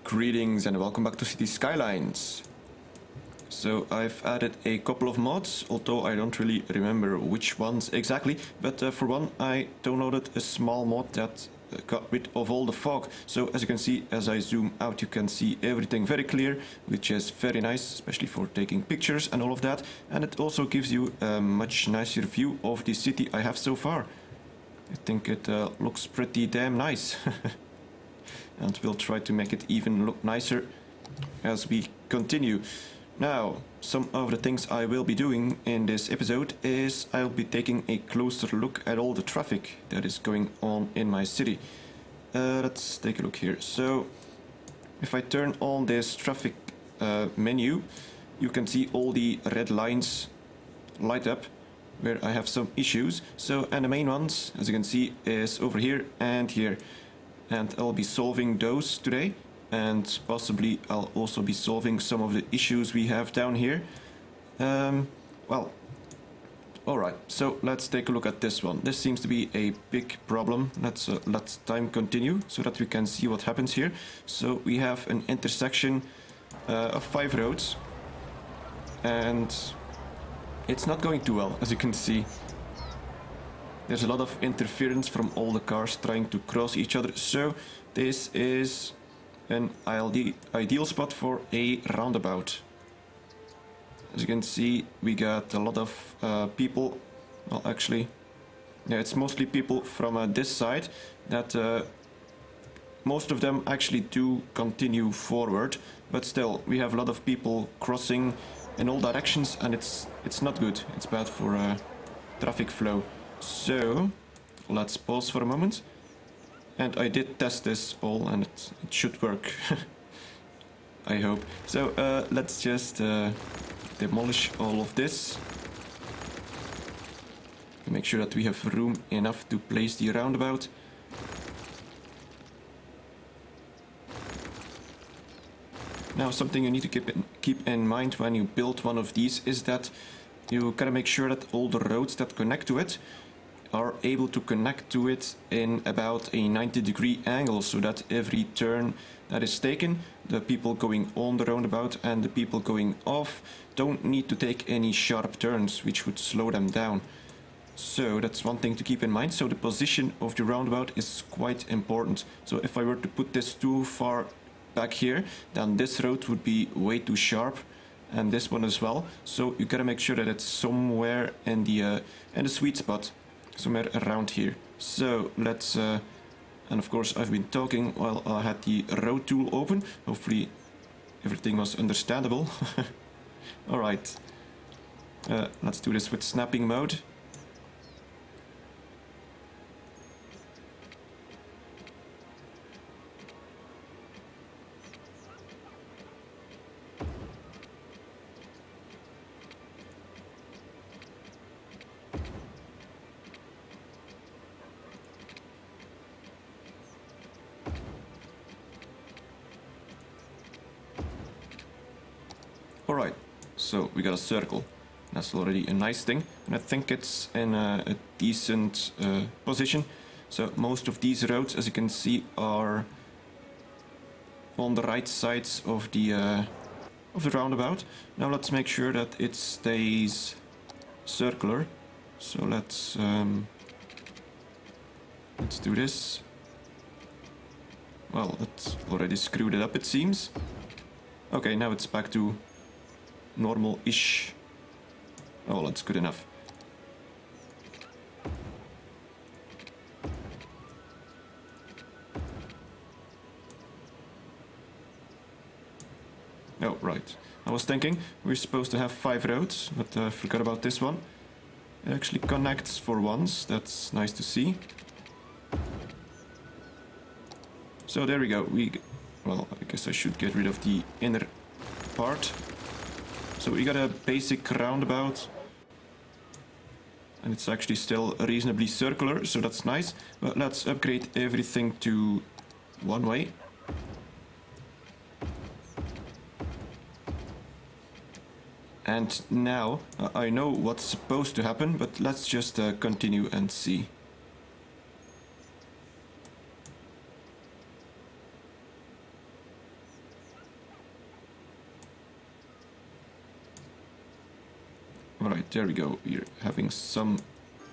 Greetings and welcome back to City Skylines. So I've added a couple of mods, although I don't really remember which ones exactly, but for one I downloaded a small mod that got rid of all the fog. So as you can see, as I zoom out, you can see everything very clear, which is very nice, especially for taking pictures and all of that. And it also gives you a much nicer view of the city I have so far. I think it looks pretty damn nice. And we'll try to make it even look nicer as we continue. Now, some of the things I will be doing in this episode is I'll be taking a closer look at all the traffic that is going on in my city. Let's take a look here. So, if I turn on this traffic menu, you can see all the red lines light up where I have some issues. So, and the main ones, as you can see, is over here and here. And I'll be solving those today, and possibly I'll also be solving some of the issues we have down here. Well, alright, so let's take a look at this one. This seems to be a big problem. Let's let time continue so that we can see what happens here. So we have an intersection of 5 roads, and it's not going too well, as you can see. There's a lot of interference from all the cars trying to cross each other, so this is an ideal spot for a roundabout. As you can see, we got a lot of people, well actually, yeah, it's mostly people from this side that most of them actually do continue forward, but still we have a lot of people crossing in all directions, and it's not good. It's bad for traffic flow. So, let's pause for a moment. And I did test this all, and it should work. I hope. So, let's just demolish all of this. Make sure that we have room enough to place the roundabout. Now, something you need to keep in mind when you build one of these is that you gotta make sure that all the roads that connect to it are able to connect to it in about a 90-degree angle, so that every turn that is taken, the people going on the roundabout and the people going off don't need to take any sharp turns, which would slow them down. So that's one thing to keep in mind. So the position of the roundabout is quite important. So if I were to put this too far back here, then this road would be way too sharp, and this one as well. So you gotta make sure that it's somewhere in the sweet spot, somewhere around here. So let's and of course I've been talking while I had the road tool open. Hopefully everything was understandable. All right, let's do this with snapping mode. Alright, so we got a circle. That's already a nice thing, and I think it's in a decent position. So most of these roads, as you can see, are on the right sides of the roundabout. Now let's make sure that it stays circular. So let's do this. Well, that's already screwed it up, it seems. Okay, now it's back to normal-ish. Oh, that's good enough. Oh, right. I was thinking we're supposed to have 5 roads, but I forgot about this one. It actually connects for once. That's nice to see. So there we go. Well, I guess I should get rid of the inner part. So we got a basic roundabout, and it's actually still reasonably circular, so that's nice. But let's upgrade everything to one way. And now I know what's supposed to happen, but let's just continue and see. Alright, there we go. We're having some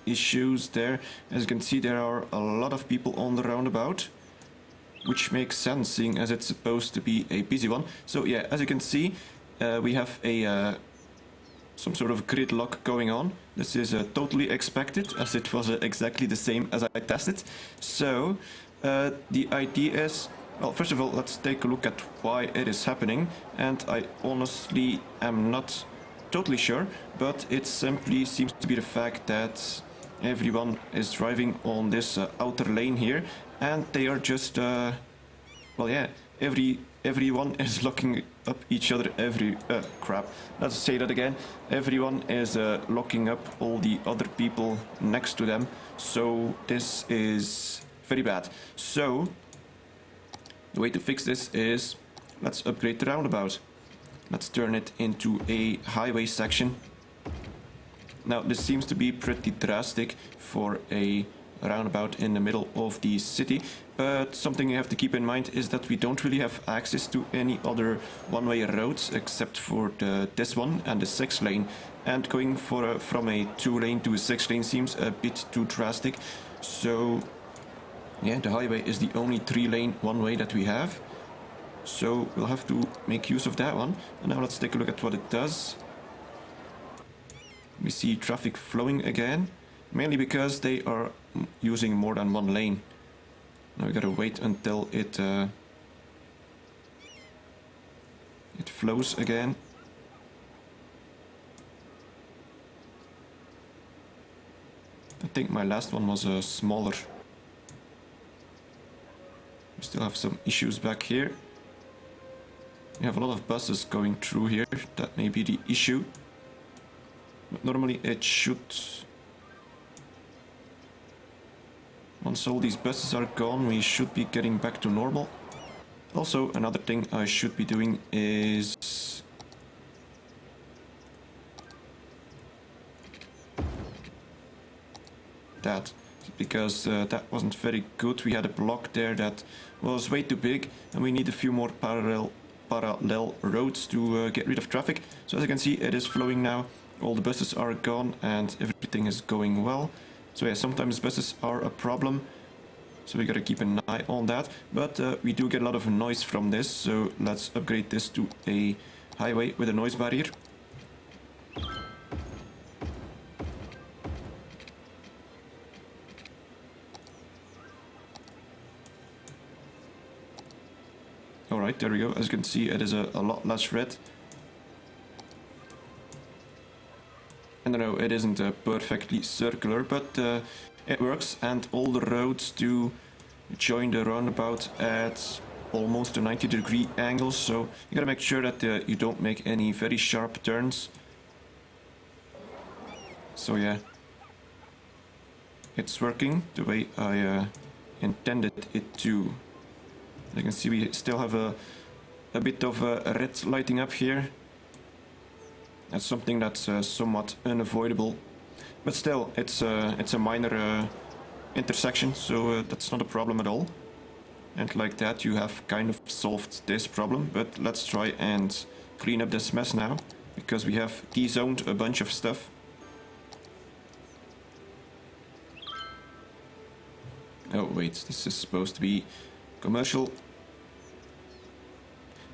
issues there. As you can see, there are a lot of people on the roundabout, which makes sense, seeing as it's supposed to be a busy one. So yeah, as you can see, we have a some sort of gridlock going on. This is totally expected, as it was exactly the same as I tested. So the idea is, well, first of all, let's take a look at why it is happening. And I honestly am not totally sure, but it simply seems to be the fact that everyone is driving on this outer lane here, and they are just, well, yeah, everyone is locking up each other. Crap. Let's say that again. Everyone is locking up all the other people next to them. So this is very bad. So the way to fix this is, let's upgrade the roundabout. Let's turn it into a highway section. Now this seems to be pretty drastic for a roundabout in the middle of the city, but something you have to keep in mind is that we don't really have access to any other one-way roads except for this one and the 6 lane, and going for from a 2 lane to a 6 lane seems a bit too drastic. So yeah, the highway is the only 3 lane one way that we have, so we'll have to make use of that one. And now let's take a look at what it does. We see traffic flowing again, mainly because they are using more than 1 lane. Now we gotta wait until it flows again. I think my last one was smaller. We still have some issues back here. We have a lot of buses going through here. That may be the issue. But normally it should... Once all these buses are gone, we should be getting back to normal. Also, another thing I should be doing is... that. Because that wasn't very good. We had a block there that was way too big, and we need a few more parallel roads to get rid of traffic. So as you can see, it is flowing now. All the buses are gone and everything is going well. So yeah, sometimes buses are a problem, so we gotta keep an eye on that. But we do get a lot of noise from this, so let's upgrade this to a highway with a noise barrier. Alright, there we go. As you can see, it is a lot less red. And I know it isn't perfectly circular, but it works, and all the roads do join the roundabout at almost a 90-degree angle, so you gotta make sure that you don't make any very sharp turns. So yeah, it's working the way I intended it to. You can see we still have a bit of red lighting up here. That's something that's somewhat unavoidable, but still, it's a minor intersection, so that's not a problem at all. And like that, you have kind of solved this problem. But let's try and clean up this mess now, because we have de-zoned a bunch of stuff. Oh wait, this is supposed to be commercial.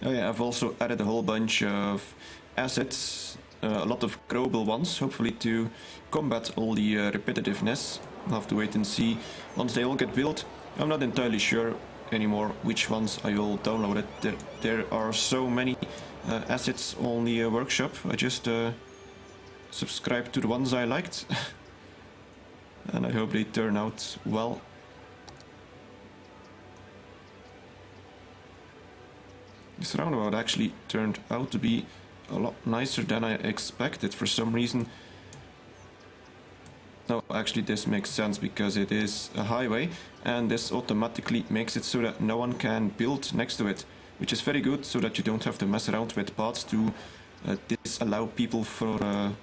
Oh yeah, I've also added a whole bunch of assets, a lot of growable ones, hopefully to combat all the repetitiveness. I'll have to wait and see once they all get built. I'm not entirely sure anymore which ones I will download it. There are so many assets on the workshop. I just subscribed to the ones I liked and I hope they turn out well. This roundabout actually turned out to be a lot nicer than I expected for some reason. No, actually this makes sense because it is a highway, and this automatically makes it so that no one can build next to it, which is very good, so that you don't have to mess around with paths to disallow people for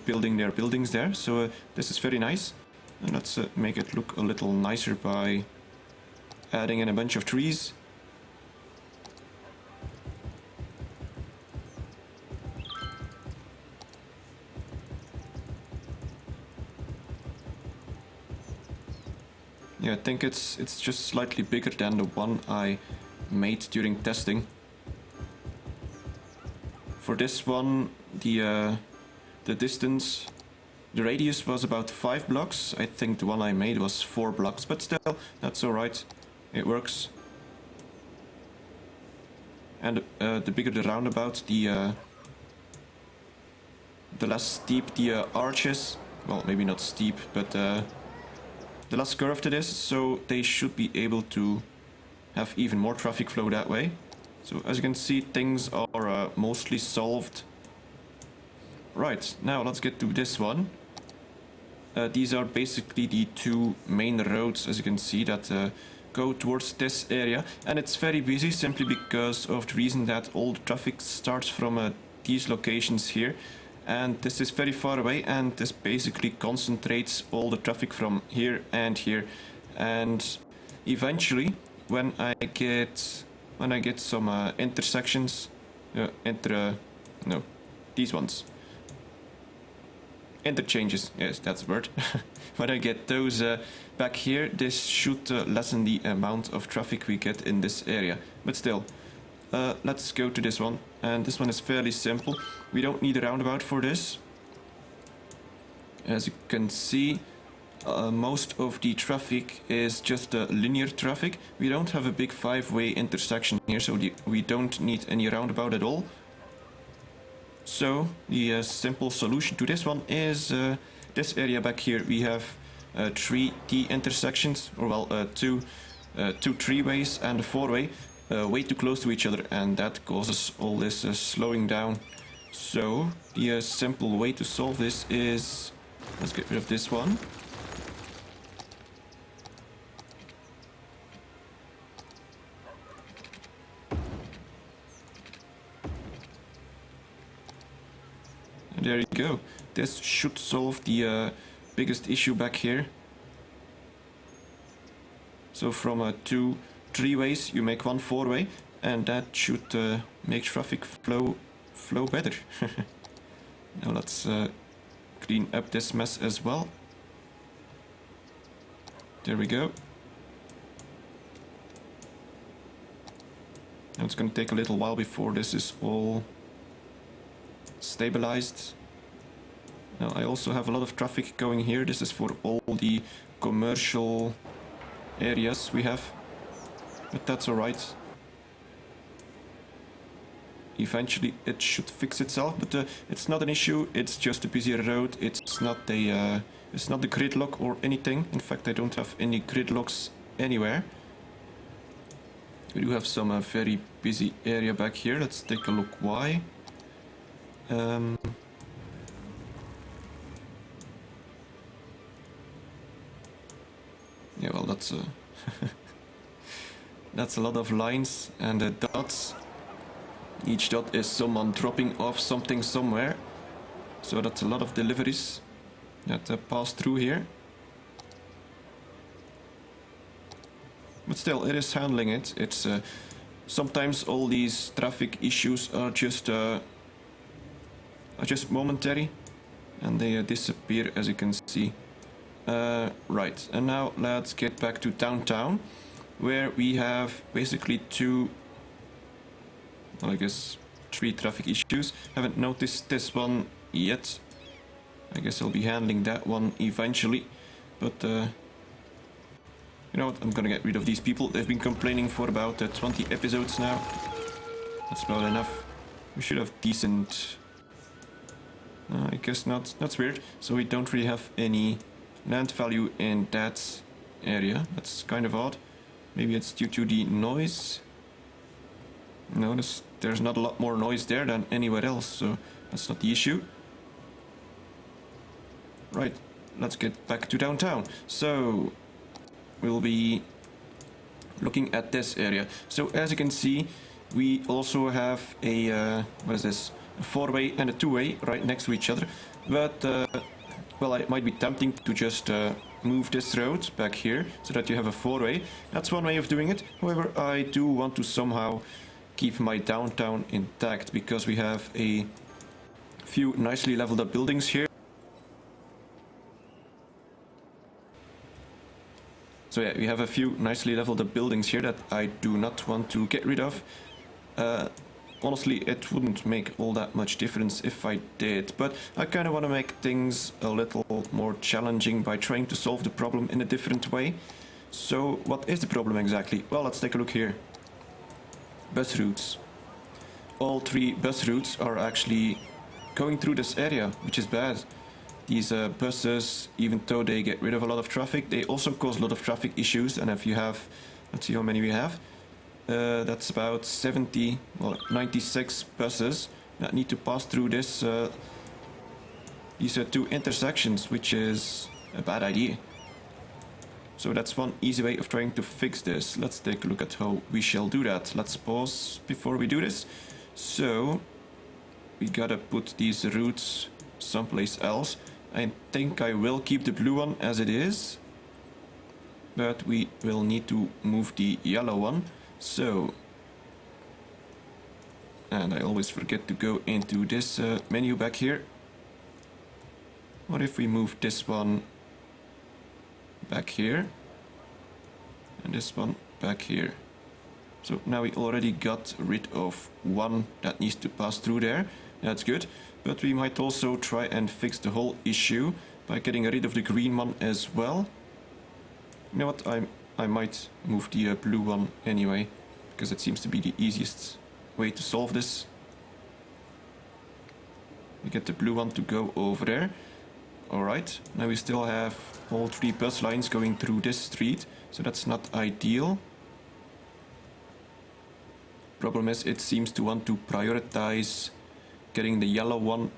building their buildings there. So this is very nice, and let's make it look a little nicer by adding in a bunch of trees. Yeah, I think it's just slightly bigger than the one I made during testing. For this one, the distance, the radius was about 5 blocks. I think the one I made was 4 blocks, but still, that's alright. It works. And the bigger the roundabout, the less steep the arches. Well, maybe not steep, but the less curved it is, so they should be able to have even more traffic flow that way. So as you can see, things are mostly solved. Right, now let's get to this one. These are basically the two main roads, as you can see, that go towards this area. And it's very busy simply because of the reason that all the traffic starts from these locations here. And this is very far away, and this basically concentrates all the traffic from here and here. And eventually, when I get some intersections, these ones. Interchanges, yes, that's the word. When I get those back here, this should lessen the amount of traffic we get in this area. But still, let's go to this one. And this one is fairly simple. We don't need a roundabout for this. As you can see, most of the traffic is just linear traffic. We don't have a big 5-way intersection here, so we don't need any roundabout at all. So the simple solution to this one is this area back here. We have 3 T intersections, or well, two 3-ways and a 4-way, way too close to each other, and that causes all this slowing down. So the simple way to solve this is, let's get rid of this one. And there you go. This should solve the biggest issue back here. So from 2 3-ways you make 1 4-way, and that should make traffic flow better. Now let's clean up this mess as well. There we go. Now it's going to take a little while before this is all stabilized. Now I also have a lot of traffic going here. This is for all the commercial areas we have, but that's alright. Eventually it should fix itself, but it's not an issue. It's just a busier road. It's not the gridlock or anything. In fact, I don't have any gridlocks anywhere. We do have some very busy area back here. Let's take a look why. Yeah, well, that's that's a lot of lines and dots. Each dot is someone dropping off something somewhere. So that's a lot of deliveries that pass through here. But still, it is handling it. It's sometimes all these traffic issues are just momentary, and they disappear, as you can see. Right, and now let's get back to downtown, where we have basically 2, well, I guess 3 traffic issues. Haven't noticed this one yet. I guess I'll be handling that one eventually. But you know what, I'm gonna get rid of these people. They've been complaining for about 20 episodes now. That's about enough. We should have decent... I guess not. That's weird. So we don't really have any land value in that area. That's kind of odd. Maybe it's due to the noise. No, there's not a lot more noise there than anywhere else, so that's not the issue. Right, let's get back to downtown. So we'll be looking at this area. So as you can see, we also have a what is this? A 4-way and a 2-way right next to each other. But well, it might be tempting to just move this road back here so that you have a 4-way. That's one way of doing it. However, I do want to somehow keep my downtown intact because we have a few nicely leveled up buildings here. So yeah, we have a few nicely leveled up buildings here that I do not want to get rid of. Honestly, it wouldn't make all that much difference if I did, but I kind of want to make things a little more challenging by trying to solve the problem in a different way. So what is the problem exactly? Well, let's take a look here. Bus routes. All 3 bus routes are actually going through this area, which is bad. These buses, even though they get rid of a lot of traffic, they also cause a lot of traffic issues. And if you have, let's see how many we have. That's about 70, well, 96 buses that need to pass through this, these 2 intersections, which is a bad idea. So that's one easy way of trying to fix this. Let's take a look at how we shall do that. Let's pause before we do this. So we gotta put these routes someplace else. I think I will keep the blue one as it is, but we will need to move the yellow one. So, and I always forget to go into this menu back here. What if we move this one back here and this one back here? So now we already got rid of one that needs to pass through there. That's good, but we might also try and fix the whole issue by getting rid of the green one as well. You know what, I might move the blue one anyway, because it seems to be the easiest way to solve this. We get the blue one to go over there. Alright, now we still have all 3 bus lines going through this street, so that's not ideal. Problem is, it seems to want to prioritize getting the yellow one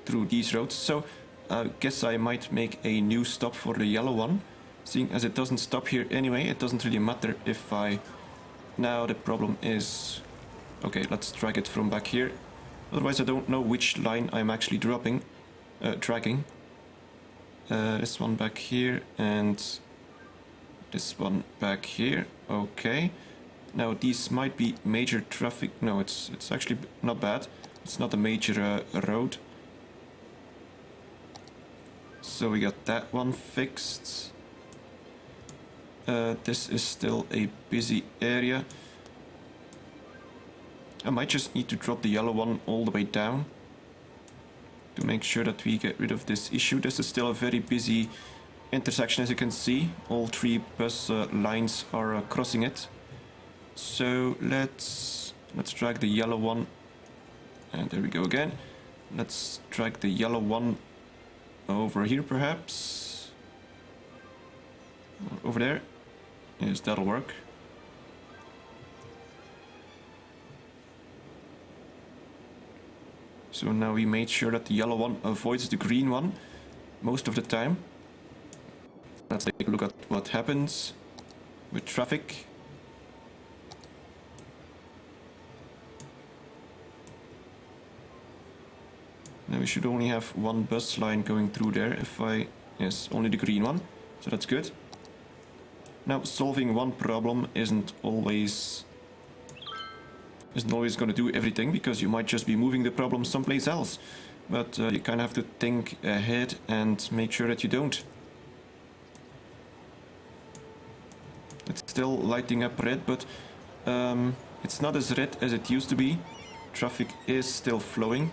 through these roads. So I guess I might make a new stop for the yellow one. Seeing as it doesn't stop here anyway, it doesn't really matter if I... Now the problem is... Okay, let's drag it from back here. Otherwise I don't know which line I'm actually dragging. This one back here and this one back here. Okay. Now these might be major traffic... No, it's actually not bad. It's not a major road. So we got that one fixed. This is still a busy area. I might just need to drop the yellow one all the way down to make sure that we get rid of this issue. This is still a very busy intersection, as you can see. All 3 bus lines are crossing it. So let's drag the yellow one, and there we go again. Let's drag the yellow one over here, perhaps. Over there. Yes, that'll work. So now we made sure that the yellow one avoids the green one most of the time. Let's take a look at what happens with traffic. Now we should only have 1 bus line going through there yes, only the green one, so that's good. Now solving one problem isn't always going to do everything, because you might just be moving the problem someplace else. But you kind of have to think ahead and make sure that you don't. It's still lighting up red, but it's not as red as it used to be. Traffic is still flowing.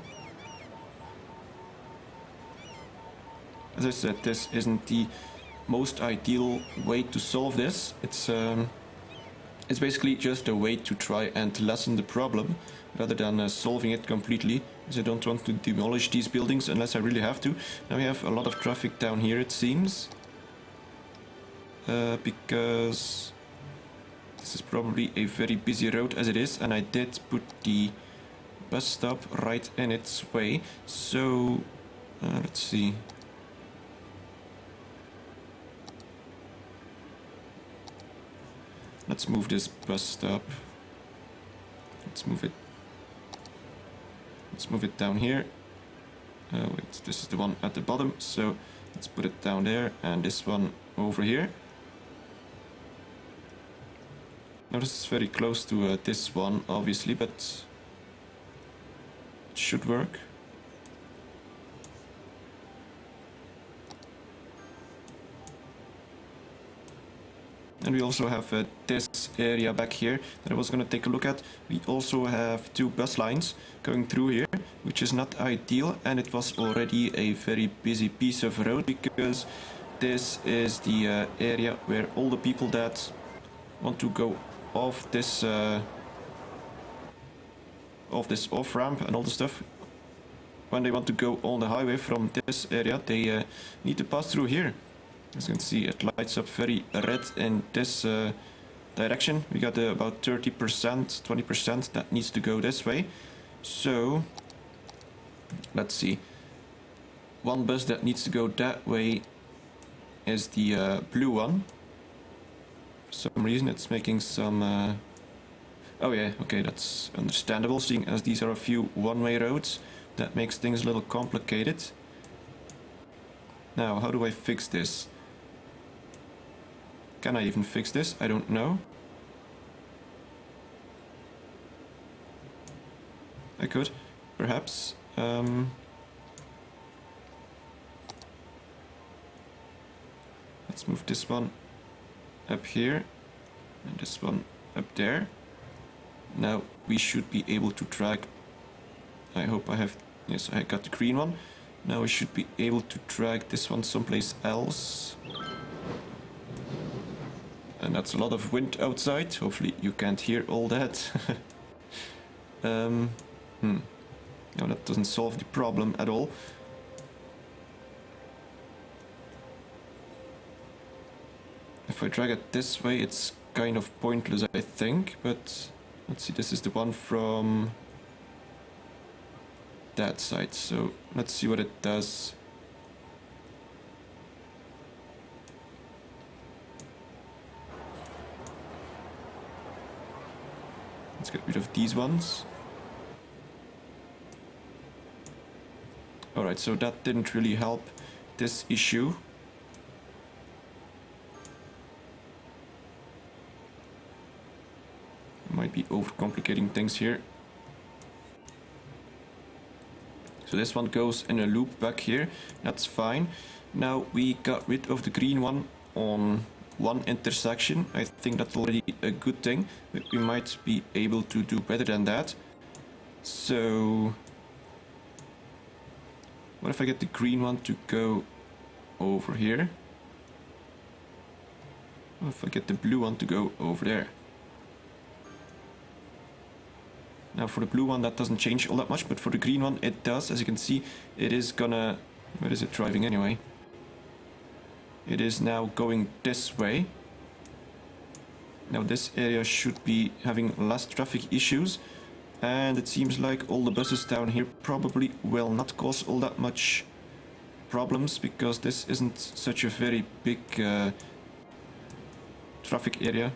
As I said, this isn't the most ideal way to solve this. It's basically just a way to try and lessen the problem rather than solving it completely, because I don't want to demolish these buildings unless I really have to. Now we have a lot of traffic down here, it seems, because this is probably a very busy road as it is, and I did put the bus stop right in its way. So let's see. Let's move this bus stop. Let's move it down here. Wait, this is the one at the bottom, so let's put it down there, and this one over here. Now this is very close to this one, obviously, but it should work. And we also have this area back here that I was going to take a look at. We also have 2 bus lines going through here, which is not ideal, and it was already a very busy piece of road because this is the area where all the people that want to go off this off-ramp and all the stuff, when they want to go on the highway from this area, they need to pass through here. As you can see, it lights up very red in this direction. We got about 30%, 20% that needs to go this way. So, let's see. One bus that needs to go that way is the blue one. For some reason it's making some... Oh yeah, okay, that's understandable, seeing as these are a few one-way roads. That makes things a little complicated. Now, how do I fix this? Can I even fix this? I don't know. I could, perhaps. Let's move this one up here and this one up there. Now we should be able to drag. I hope I have. Yes, I got the green one. Now we should be able to drag this one someplace else. And that's a lot of wind outside. Hopefully you can't hear all that. No, that doesn't solve the problem at all. If I drag it this way, it's kind of pointless, I think. But let's see, this is the one from that side. So let's see what it does. Let's get rid of these ones. Alright, so that didn't really help this issue. Might be overcomplicating things here. So this one goes in a loop back here. That's fine. Now we got rid of the green one on one intersection. I think that's already a good thing, but we might be able to do better than that. So what if I get the green one to go over here? What if I get the blue one to go over there? Now for the blue one that doesn't change all that much, but for the green one it does. As you can see, it is gonna... Where is it driving anyway? It is now going this way. Now this area should be having less traffic issues. And it seems like all the buses down here probably will not cause all that much problems, because this isn't such a very big traffic area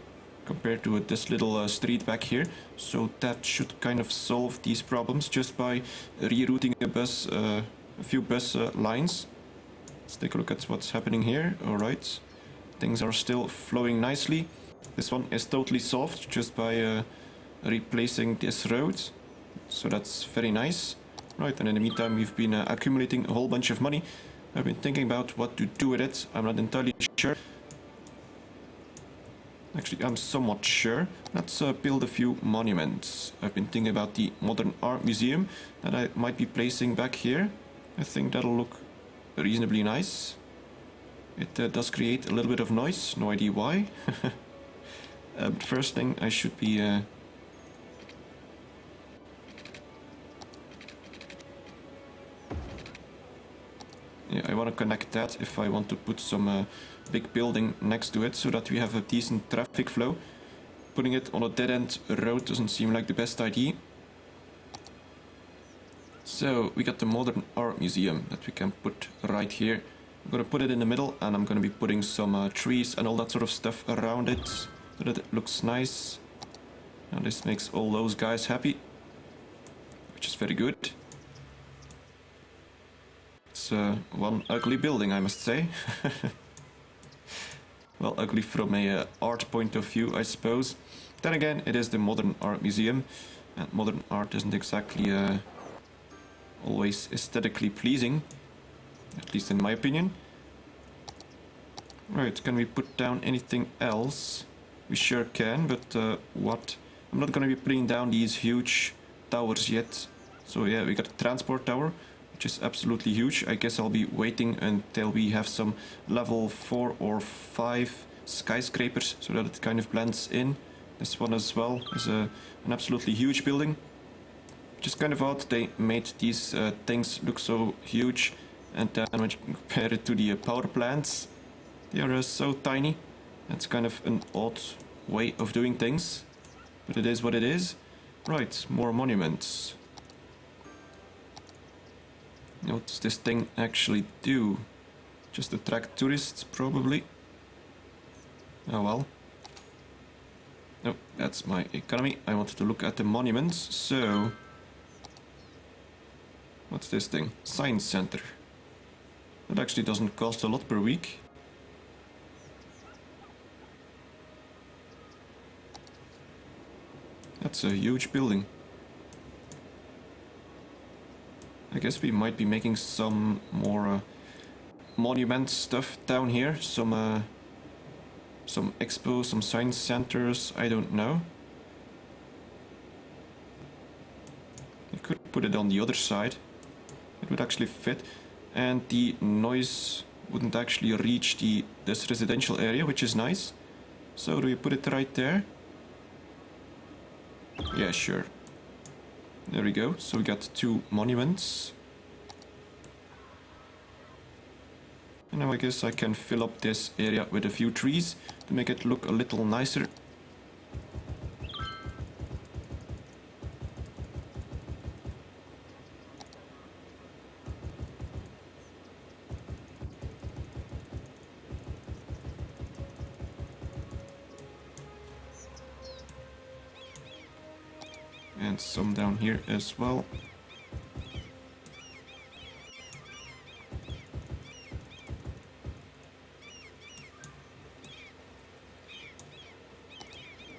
compared to this little street back here. So that should kind of solve these problems just by rerouting a few bus lines. Let's take a look at what's happening here. Alright, things are still flowing nicely. This one is totally solved just by replacing this road. So that's very nice. Right, and in the meantime we've been accumulating a whole bunch of money. I've been thinking about what to do with it. I'm not entirely sure. Actually, I'm somewhat sure. Let's build a few monuments. I've been thinking about the Modern Art Museum that I might be placing back here. I think that'll look reasonably nice. It does create a little bit of noise, no idea why. But first thing I should be... Yeah, I want to connect that if I want to put some big building next to it so that we have a decent traffic flow. Putting it on a dead-end road doesn't seem like the best idea. So we got the Modern Art Museum that we can put right here. I'm gonna put it in the middle, and I'm gonna be putting some trees and all that sort of stuff around it so that it looks nice. Now this makes all those guys happy, which is very good. It's one ugly building, I must say. Well, ugly from a art point of view, I suppose. Then again, it is the Modern Art Museum, and modern art isn't exactly always aesthetically pleasing, at least in my opinion. Right, can we put down anything else? We sure can, but what? I'm not gonna be putting down these huge towers yet. So yeah, we got a transport tower, which is absolutely huge. I guess I'll be waiting until we have some level 4 or 5 skyscrapers, so that it kind of blends in. This one as well is an absolutely huge building. Just kind of odd they made these things look so huge, and then when you compare it to the power plants, they are so tiny. That's kind of an odd way of doing things, but it is what it is. Right, more monuments. What does this thing actually do? Just attract tourists, probably. Oh well. No, that's my economy. I wanted to look at the monuments, so... What's this thing? Science Center. That actually doesn't cost a lot per week. That's a huge building. I guess we might be making some more monument stuff down here. Some expos, some science centers, I don't know. You could put it on the other side. It would actually fit. And the noise wouldn't actually reach this residential area, which is nice. So do we put it right there? Yeah, sure. There we go. So we got 2 monuments. And now I guess I can fill up this area with a few trees to make it look a little nicer. And some down here as well.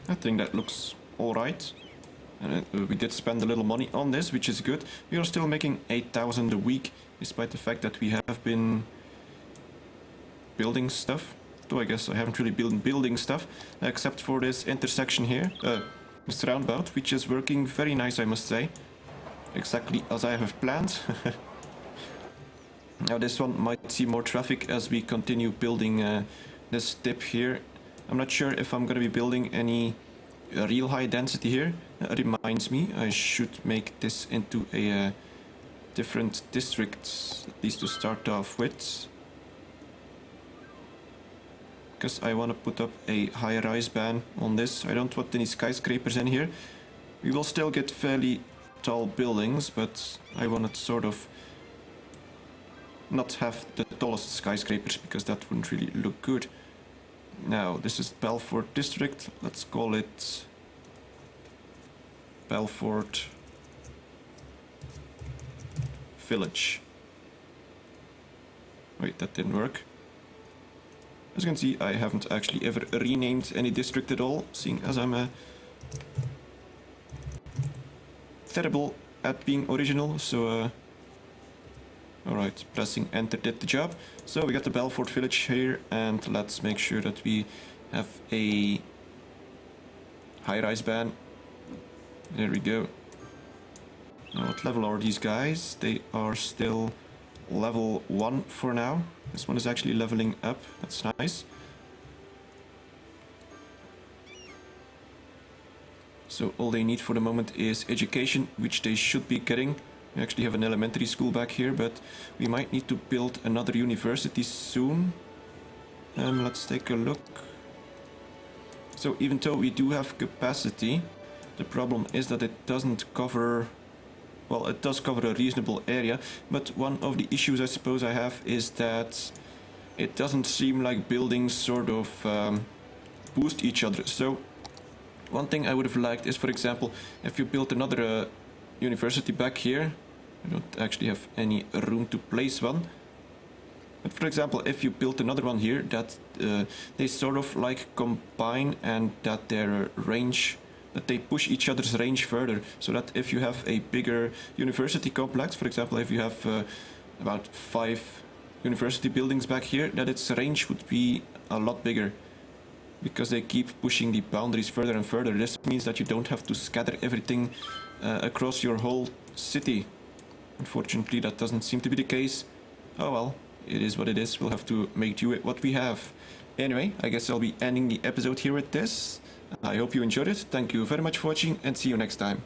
I think that looks alright. And we did spend a little money on this, which is good. We are still making 8,000 a week, despite the fact that we have been building stuff. Though I guess I haven't really been building stuff, except for this intersection here. This roundabout, which is working very nice, I must say. Exactly as I have planned. Now this one might see more traffic as we continue building this tip here. I'm not sure if I'm going to be building any real high density here. That reminds me, I should make this into a different district, at least to start off with. Because I want to put up a high-rise ban on this. I don't want any skyscrapers in here. We will still get fairly tall buildings, but I want to sort of not have the tallest skyscrapers, because that wouldn't really look good. Now, this is Belfort District. Let's call it Belfort Village. Wait, that didn't work. As you can see, I haven't actually ever renamed any district at all, seeing as I'm terrible at being original, so alright, pressing enter did the job. So we got the Belfort Village here, and let's make sure that we have a high-rise ban. There we go. Now what level are these guys? They are still level 1 for now. This one is actually leveling up, that's nice. So all they need for the moment is education, which they should be getting. We actually have an elementary school back here, but we might need to build another university soon. Let's take a look. So even though we do have capacity, the problem is that it doesn't cover... Well, it does cover a reasonable area, but one of the issues I suppose I have is that it doesn't seem like buildings sort of boost each other. So one thing I would have liked is, for example, if you built another university back here. I don't actually have any room to place one. But for example, if you built another one here, that they sort of like combine, and that their range... that they push each other's range further, so that if you have a bigger university complex, for example, if you have about 5 university buildings back here, that its range would be a lot bigger. Because they keep pushing the boundaries further and further. This means that you don't have to scatter everything across your whole city. Unfortunately, that doesn't seem to be the case. Oh well, it is what it is. We'll have to make do with what we have. Anyway, I guess I'll be ending the episode here with this. I hope you enjoyed it. Thank you very much for watching and see you next time.